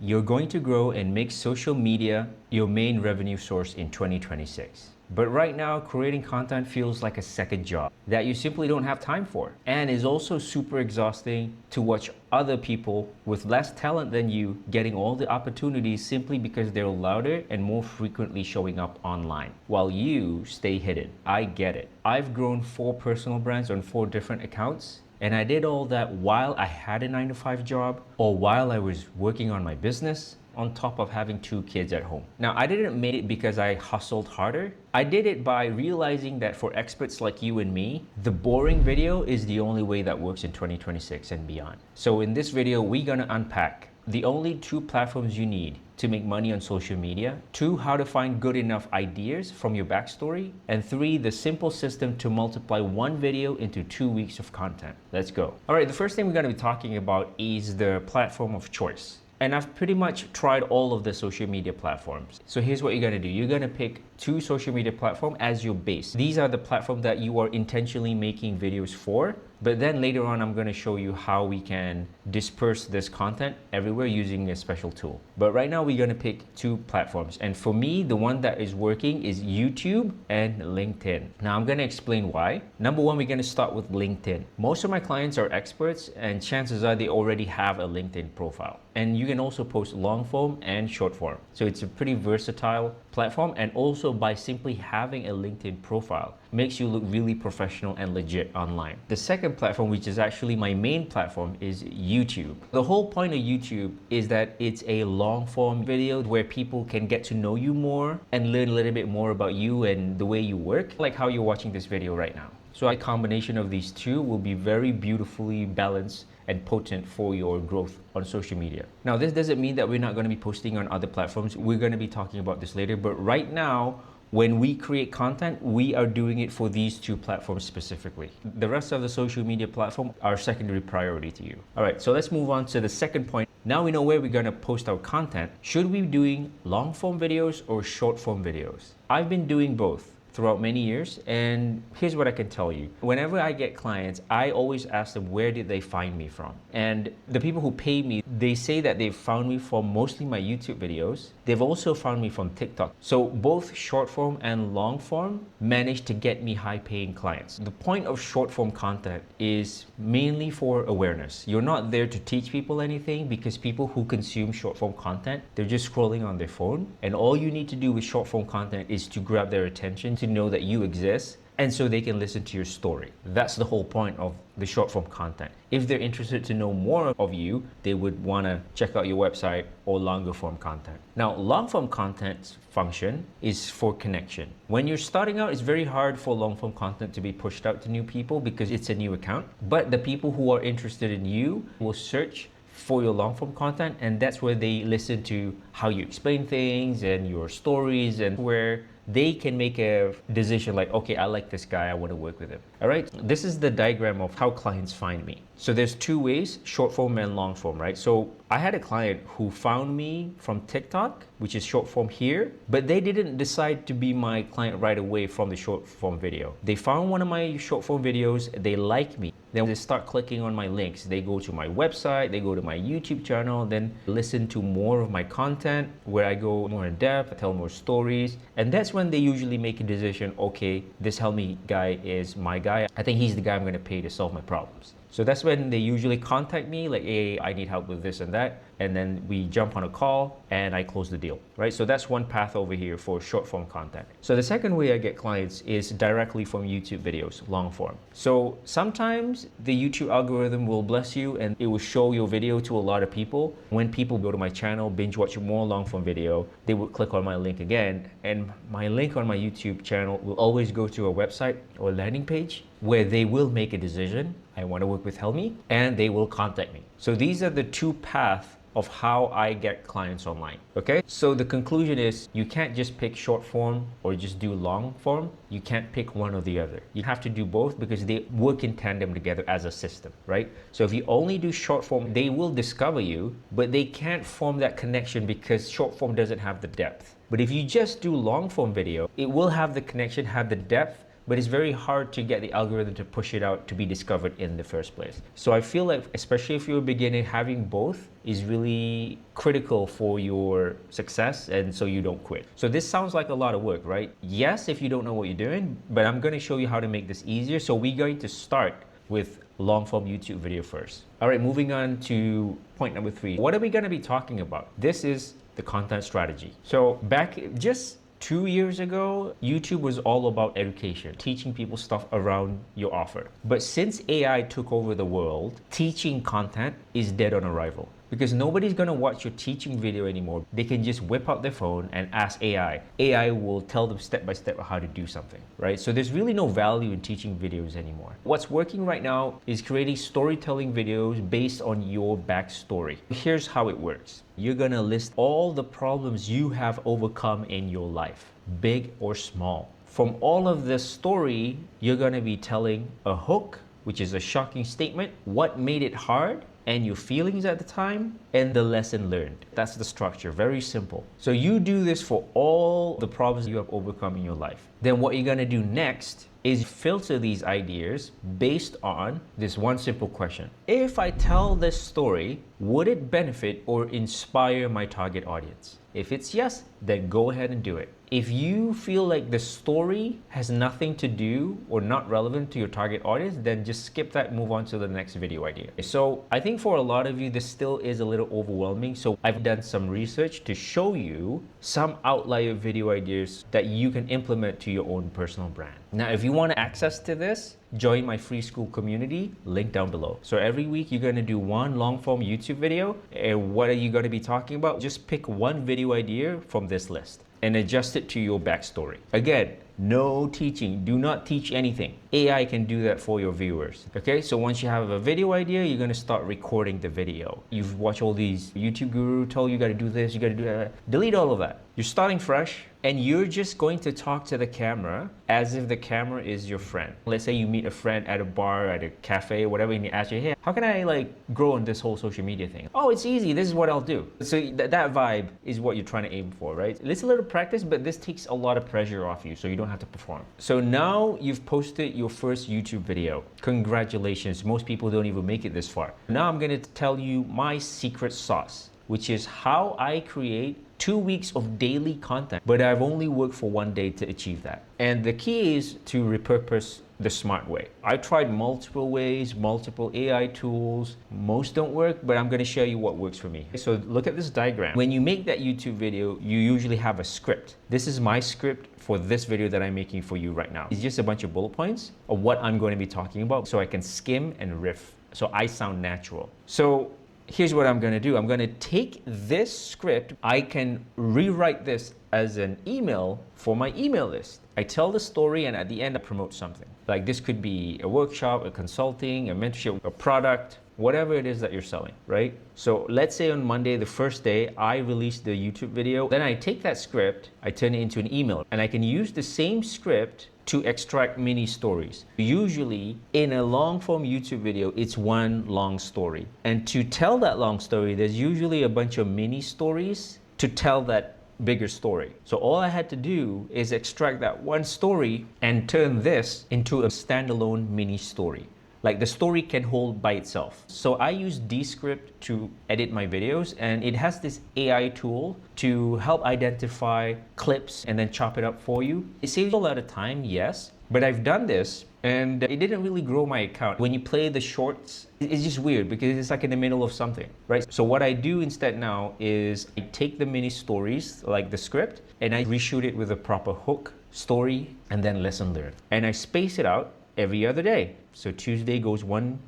you're going to grow and make social media your main revenue source in 2026. But right now, creating content feels like a second job that you simply don't have time for, and is also super exhausting to watch other people with less talent than you getting all the opportunities simply because they're louder and more frequently showing up online, while you stay hidden. I get it. I've grown 4 personal brands on 4 different accounts, and I did all that while I had a 9-to-5 job or while I was working on my business, on top of having 2 kids at home. Now, I didn't make it because I hustled harder. I did it by realizing that for experts like you and me, the boring video is the only way that works in 2026 and beyond. So in this video, we're gonna unpack the only 2 platforms you need to make money on social media, 2, how to find good enough ideas from your backstory, and 3, the simple system to multiply 1 video into 2 weeks of content. Let's go. All right, the first thing we're gonna be talking about is the platform of choice. And I've pretty much tried all of the social media platforms. So here's what you're gonna do. You're gonna pick 2 social media platforms as your base. These are the platforms that you are intentionally making videos for. But then later on, I'm gonna show you how we can disperse this content everywhere using a special tool. But right now, we're gonna pick 2 platforms. And for me, the one that is working is YouTube and LinkedIn. Now, I'm gonna explain why. Number 1, we're gonna start with LinkedIn. Most of my clients are experts, and chances are they already have a LinkedIn profile. And you can also post long form and short form. So it's a pretty versatile platform, and also by simply having a LinkedIn profile makes you look really professional and legit online. The second platform, which is actually my main platform, is YouTube. The whole point of YouTube is that it's a long form video where people can get to know you more and learn a little bit more about you and the way you work, like how you're watching this video right now. So a combination of these 2 will be very beautifully balanced and potent for your growth on social media. Now, this doesn't mean that we're not going to be posting on other platforms. We're going to be talking about this later, but right now, when we create content, we are doing it for these 2 platforms specifically. The rest of the social media platform are secondary priority to you. All right, so let's move on to the second point. Now we know where we're gonna post our content. Should we be doing long form videos or short form videos? I've been doing both throughout many years, and here's what I can tell you. Whenever I get clients, I always ask them, where did they find me from? And the people who pay me, they say that they've found me from mostly my YouTube videos. They've also found me from TikTok. So both short form and long form manage to get me high paying clients. The point of short form content is mainly for awareness. You're not there to teach people anything, because people who consume short form content, they're just scrolling on their phone. And all you need to do with short form content is to grab their attention, to know that you exist, and so they can listen to your story. That's the whole point of the short form content. If they're interested to know more of you, they would want to check out your website or longer form content. Now, long form content's function is for connection. When you're starting out, it's very hard for long form content to be pushed out to new people because it's a new account. But the people who are interested in you will search for your long form content, and that's where they listen to how you explain things and your stories, and where they can make a decision like, okay, I like this guy, I want to work with him. All right, this is the diagram of how clients find me. So there's 2 ways, short form and long form, right? So I had a client who found me from TikTok, which is short form here, but they didn't decide to be my client right away from the short form video. They found one of my short form videos, they like me. Then they start clicking on my links. They go to my website, they go to my YouTube channel, then listen to more of my content where I go more in depth, tell more stories. And that's when they usually make a decision, okay, this Helmi guy is my guy. I think he's the guy I'm gonna pay to solve my problems. So that's when they usually contact me like, hey, I need help with this and that. And then we jump on a call and I close the deal, right? So that's one path over here for short form content. So the second way I get clients is directly from YouTube videos, long form. So sometimes the YouTube algorithm will bless you and it will show your video to a lot of people. When people go to my channel, binge watch more long form video, they will click on my link again. And my link on my YouTube channel will always go to a website or landing page where they will make a decision. I want to work with Helmi, and they will contact me. So these are the 2 paths of how I get clients online, okay? So the conclusion is you can't just pick short form or just do long form. You can't pick one or the other. You have to do both because they work in tandem together as a system, right? So if you only do short form, they will discover you, but they can't form that connection because short form doesn't have the depth. But if you just do long form video, it will have the connection, have the depth, but it's very hard to get the algorithm to push it out to be discovered in the first place. So I feel like, especially if you're a beginner, having both is really critical for your success, and so you don't quit. So this sounds like a lot of work, right? Yes, if you don't know what you're doing, but I'm going to show you how to make this easier. So we're going to start with long form YouTube video first. All right, moving on to point number 3. What are we going to be talking about? This is the content strategy. So back just 2 years ago, YouTube was all about education, teaching people stuff around your offer. But since AI took over the world, teaching content is dead on arrival. Because nobody's gonna watch your teaching video anymore. They can just whip out their phone and ask AI. AI will tell them step by step how to do something, right? So there's really no value in teaching videos anymore. What's working right now is creating storytelling videos based on your backstory. Here's how it works. You're gonna list all the problems you have overcome in your life, big or small. From all of this story, you're gonna be telling a hook, which is a shocking statement, what made it hard, and your feelings at the time, and the lesson learned. That's the structure, very simple. So you do this for all the problems you have overcome in your life. Then what you're gonna do next is filter these ideas based on this one simple question. If I tell this story, would it benefit or inspire my target audience? If it's yes, then go ahead and do it. If you feel like the story has nothing to do or not relevant to your target audience, then just skip that, move on to the next video idea. So I think for a lot of you, this still is a little overwhelming. So I've done some research to show you some outlier video ideas that you can implement to your own personal brand. Now, if you want access to this, join my free school community, link down below. So every week you're gonna do one long form YouTube video. And what are you gonna be talking about? Just pick one video idea from this list and adjust it to your backstory. Again, no teaching, do not teach anything. AI can do that for your viewers. Okay, so once you have a video idea, you're gonna start recording the video. You've watched all these YouTube guru tell you gotta do this, you gotta do that. Delete all of that. You're starting fresh, and you're just going to talk to the camera as if the camera is your friend. Let's say you meet a friend at a bar, at a cafe, whatever, and you ask you, hey, how can I grow on this whole social media thing? Oh, it's easy, this is what I'll do. So that vibe is what you're trying to aim for, right? It's a little practice, but this takes a lot of pressure off you, so you don't have to perform. So now you've posted your first YouTube video. Congratulations, most people don't even make it this far. Now I'm gonna tell you my secret sauce, which is how I create 2 weeks of daily content, but I've only worked for 1 day to achieve that. And the key is to repurpose the smart way. I tried multiple ways, multiple AI tools. Most don't work, but I'm gonna show you what works for me. So look at this diagram. When you make that YouTube video, you usually have a script. This is my script for this video that I'm making for you right now. It's just a bunch of bullet points of what I'm going to be talking about so I can skim and riff, so I sound natural. So here's what I'm gonna do. I'm gonna take this script. I can rewrite this as an email for my email list. I tell the story, and at the end I promote something. Like this could be a workshop, a consulting, a mentorship, a product, whatever it is that you're selling, right? So let's say on Monday, the first day, I release the YouTube video. Then I take that script, I turn it into an email, and I can use the same script to extract mini stories. Usually in a long form YouTube video, it's one long story. And to tell that long story, there's usually a bunch of mini stories to tell that bigger story. So all I had to do is extract that one story and turn this into a standalone mini story. Like the story can hold by itself. So I use Descript to edit my videos, and it has this AI tool to help identify clips and then chop it up for you. It saves a lot of time, yes, but I've done this and it didn't really grow my account. When you play the shorts, it's just weird because it's like in the middle of something, right? So what I do instead now is I take the mini stories, like the script, and I reshoot it with a proper hook, story, and then lesson learned. And I space it out every other day. So Tuesday goes 1,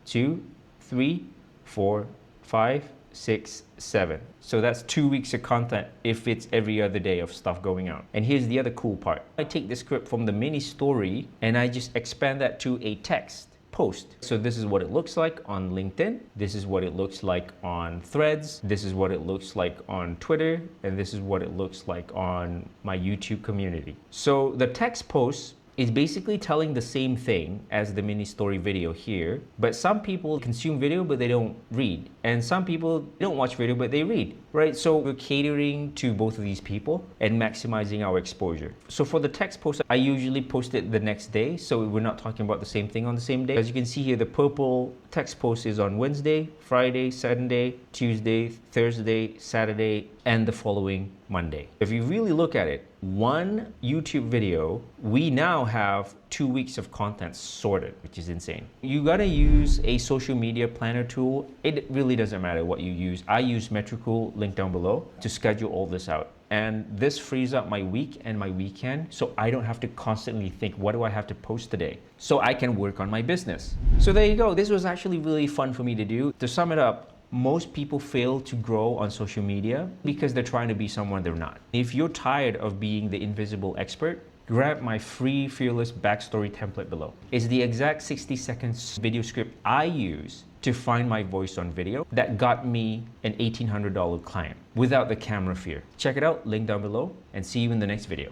2, 3, 4, 5, 6, 7. So that's 2 weeks of content if it's every other day of stuff going out. And here's the other cool part. I take the script from the mini story and I just expand that to a text post. So this is what it looks like on LinkedIn. This is what it looks like on Threads. This is what it looks like on Twitter. And this is what it looks like on my YouTube community. So the text post is basically telling the same thing as the mini story video here, but some people consume video but they don't read. And some people don't watch video, but they read, right? So we're catering to both of these people and maximizing our exposure. So for the text post, I usually post it the next day, so we're not talking about the same thing on the same day. As you can see here, the purple text post is on Wednesday, Friday, Saturday, Tuesday, Thursday, Saturday, and the following Monday. If you really look at it, one YouTube video, we now have 2 weeks of content sorted, which is insane. You gotta use a social media planner tool. It really doesn't matter what you use. I use Metricool, link down below, to schedule all this out. And this frees up my week and my weekend, so I don't have to constantly think, what do I have to post today? So I can work on my business. So there you go. This was actually really fun for me to do. To sum it up, most people fail to grow on social media because they're trying to be someone they're not. If you're tired of being the invisible expert, grab my free Fearless Backstory template below. It's the exact 60 seconds video script I use to find my voice on video that got me an $1,800 client without the camera fear. Check it out, link down below, and see you in the next video.